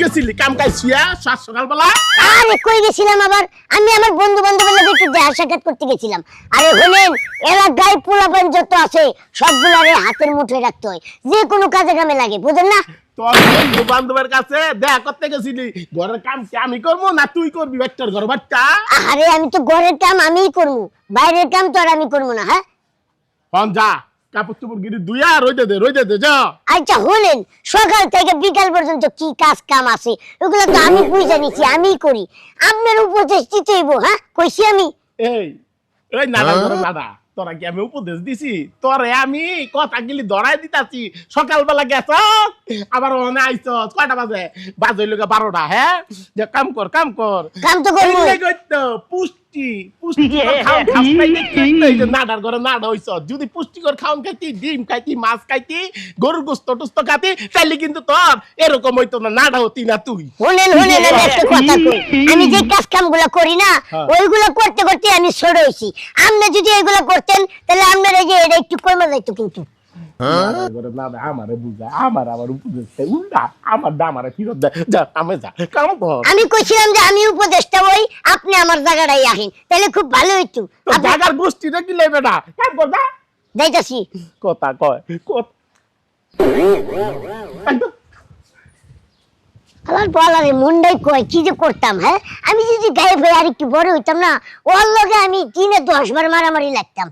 গেছিলি কাম কাইছিয়া সাত সকালবেলা? আরে কই গেছিলাম আবার? আমি আমার বন্ধু বান্ধবের সাথে একটু দেখা সাক্ষাৎ করতে গেছিলাম। আরে হলেন এলাকায় পোলাপান যত আছে সবগুলারে হাতের মুঠোয় রাখতে হয়, যে কোনো কাজে কামে লাগে, বুঝেন না? তোর বন্ধু বান্ধবের কাছে দেখা করতে গেছিলি, ঘরের কাম কি আমি করবো না তুই করবি? একটার ঘর বাচ্চা। আরে আমি তো ঘরের কাম আমিই করবো, বাইরের কাম তো আর আমি করবো না। হ্যাঁ হন যা, কাপড় চোপড় গিরি দুইয়া রইতে দে যা। আচ্ছা হলেন সকাল থেকে বিকাল পর্যন্ত কি কাজ কাম আছে ওগুলো তো আমি বুঝে নিছি, আমিই করি। আপনার উপদেশ দিতে হইব। হ্যাঁ কইছি আমি। এই এই নানা ধরো নানা, তোরা কি আমি উপদেশ দিছি? তোরে আমি কথা গিলি ধরাই দিতাছি। সকালবেলা গেছ আবার ওখানে আইছ কয়টা বাজে? বাজে হইল 12টা। হ্যাঁ যে কাম কর কাম কর, কাম তো করবো। পুষ্টি পুষ্টিকর খাওন খাইতে এই যে নাডার ঘরে নাডা হইছ। যদি পুষ্টিকর খাওন খাইতি, ডিম খাইতি, মাছ খাইতি, গরুর গোস্ত টোস্ত খাইতি, তাইলে কিন্তু তোর এরকম হইতো না, নাডা হতি না তুই। হলেন আমি একটা কথা কই, আমি যে কাজ কামগুলো করি না ওইগুলো করতে করতে আমি ছোট হইছি। আপনি যদি এগুলো করতেন তাহলে আপনার এই যে এটা একটু কমে যাইতো। কিন্তু আমারে বুঝা, আমার উপদেশ উল্টা আমার দামারে ফিরত দে। যা কামে যা, কাম কর। আমি কইছিলাম যে আমি উপদেশটা ওই আপনি আমার জায়গাটাই আসেন, তাহলে খুব ভালো হইতো। জাগার গোষ্ঠীটা কি লেবে না? কাম কর যা। যাইতাছি। কথা কয় আমার বলারে মুন্ডাই কয় কি যে করতাম। হ্যাঁ আমি যদি গায়েব হয়ে আর একটু বড় হইতাম না, ওর লগে আমি দিনে 10 বার মারামারি লাগতাম।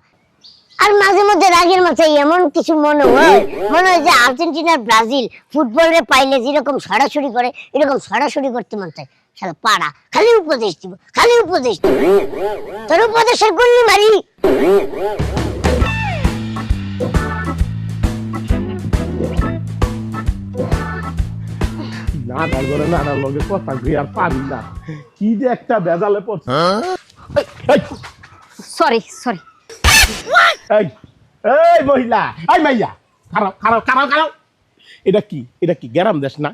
আর মাঝে মধ্যে রাগের মাথায় এমন কিছু মনে হয় যে আর্জেন্টিনার ব্রাজিল ফুটবলে পাইলে যেরকম সরাসরি করে এরকম সরাসরি করতে মন চায়। শালা পাড়া খালি উপদেশ দিব, খালি উপদেশ দিব। তোর উপদেশের গুল্লি মারি। নানার ঘরে নানার লগে কথা কই আর পারি না, কি যে একটা বেজালে পড়ছে। সরি এই এই মহিলা, এই মাইয়া, খারাপ খারাপ খারাপ খারাপ। এটা কি গ্রাম দেশ না?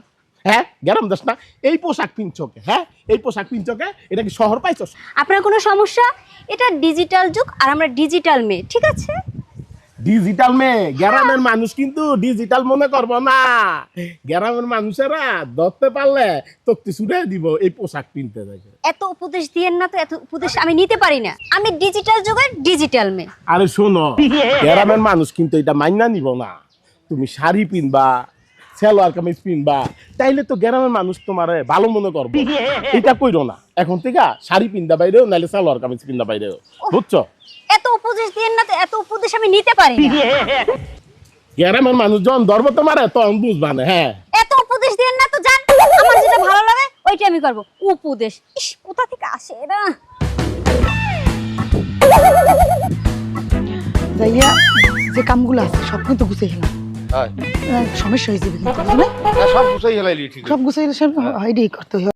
হ্যাঁ গ্রাম দেশ না? এই পোশাক পিনছকে, হ্যাঁ এই পোশাক পিনছকে, এটা কি শহর পাইছস? আপনার কোনো সমস্যা? এটা ডিজিটাল যুগ আর আমরা ডিজিটাল মেয়ে, ঠিক আছে? ডিজিটাল মেয়ে? গ্রামের মানুষ কিন্তু ডিজিটাল মনে করবো না। গ্রামের মানুষেরা ধরতে পারলে তোকে ছুড়ে দিব এই পোশাক পিনতে দেখে। এত উপদেশ দিয়েন না তো, এত উপদেশ আমি নিতে পারি না। আমি ডিজিটাল যুগের ডিজিটাল মেয়ে। আরে শোনো, গ্রামের মানুষ কিন্তু এটা মাইনা নিব না। তুমি শাড়ি পিনবা, সালোয়ার কামিজ পিনবা, তাইলে তো গ্রামের মানুষ তোমারে ভালো মনে করবে। এটা কইরো না, এখন থেকে শাড়ি পিনদা বাইরেও নাইলে সালোয়ার কামিজ পিনদা বাইরেও, বুঝছো? এত উপদেশ দিয়েন না তো, এত উপদেশ আমি নিতে পারি না। গ্রামের মানুষ যখন ধরবো তোমারে তখন বুঝবা না। হ্যাঁ এত উপদেশ দিয়েন না তো, জান আমার যেটা ভালো লাগে ওইটা আমি করব। উপদেশ ইস কোথা থেকে আসে এরা? যাইয়া যে কামগুলো আছে সব কিন্তু গুছিয়ে গেলাম। সমস্যা হয়েছে সব গুছাই হেলাইলি, ঠিক সব গুছিয়ে সব আইডি করতে হবে।